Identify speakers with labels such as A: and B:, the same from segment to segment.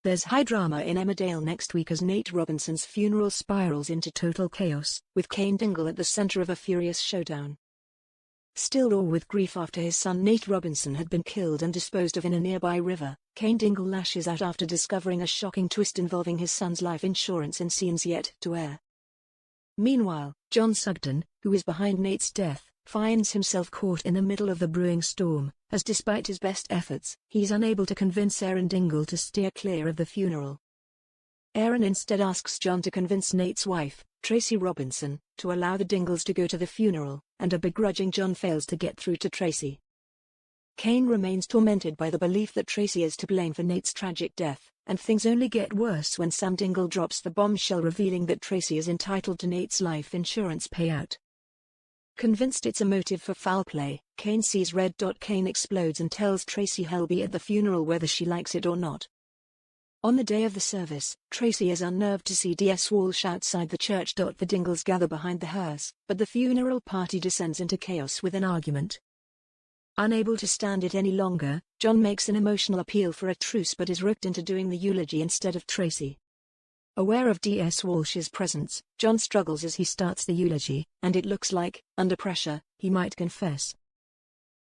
A: There's high drama in Emmerdale next week as Nate Robinson's funeral spirals into total chaos, with Cain Dingle at the center of a furious showdown. Still raw with grief after his son Nate Robinson had been killed and disposed of in a nearby river, Cain Dingle lashes out after discovering a shocking twist involving his son's life insurance in scenes yet to air. Meanwhile, John Sugden, who is behind Nate's death, finds himself caught in the middle of the brewing storm, as despite his best efforts, he's unable to convince Aaron Dingle to steer clear of the funeral. Aaron instead asks John to convince Nate's wife, Tracy Robinson, to allow the Dingles to go to the funeral, and a begrudging John fails to get through to Tracy. Cain remains tormented by the belief that Tracy is to blame for Nate's tragic death, and things only get worse when Sam Dingle drops the bombshell revealing that Tracy is entitled to Nate's life insurance payout. Convinced it's a motive for foul play, Cain sees red. Cain explodes and tells Tracy he'll be at the funeral whether she likes it or not. On the day of the service, Tracy is unnerved to see DS Walsh outside the church. The Dingles gather behind the hearse, but the funeral party descends into chaos with an argument. Unable to stand it any longer, John makes an emotional appeal for a truce but is roped into doing the eulogy instead of Tracy. Aware of DS Walsh's presence, John struggles as he starts the eulogy, and it looks like, under pressure, he might confess.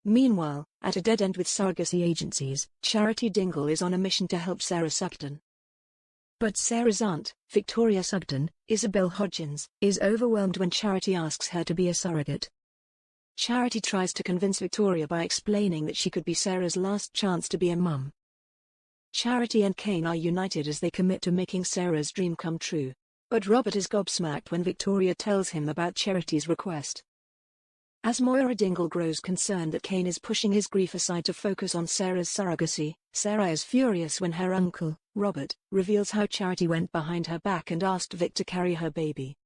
A: Meanwhile, at a dead end with surrogacy agencies, Charity Dingle is on a mission to help Sarah Sugden. But Sarah's aunt, Victoria Sugden, Isabel Hodgins, is overwhelmed when Charity asks her to be a surrogate. Charity tries to convince Victoria by explaining that she could be Sarah's last chance to be a mum. Charity and Cain are united as they commit to making Sarah's dream come true. But Robert is gobsmacked when Victoria tells him about Charity's request. As Moira Dingle grows concerned that Cain is pushing his grief aside to focus on Sarah's surrogacy, Sarah is furious when her uncle, Robert, reveals how Charity went behind her back and asked Vic to carry her baby.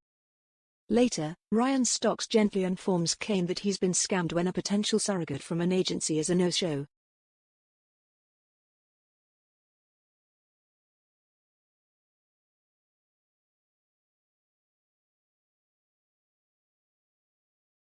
A: Later, Ryan Stocks gently informs Cain that he's been scammed when a potential surrogate from an agency is a no-show,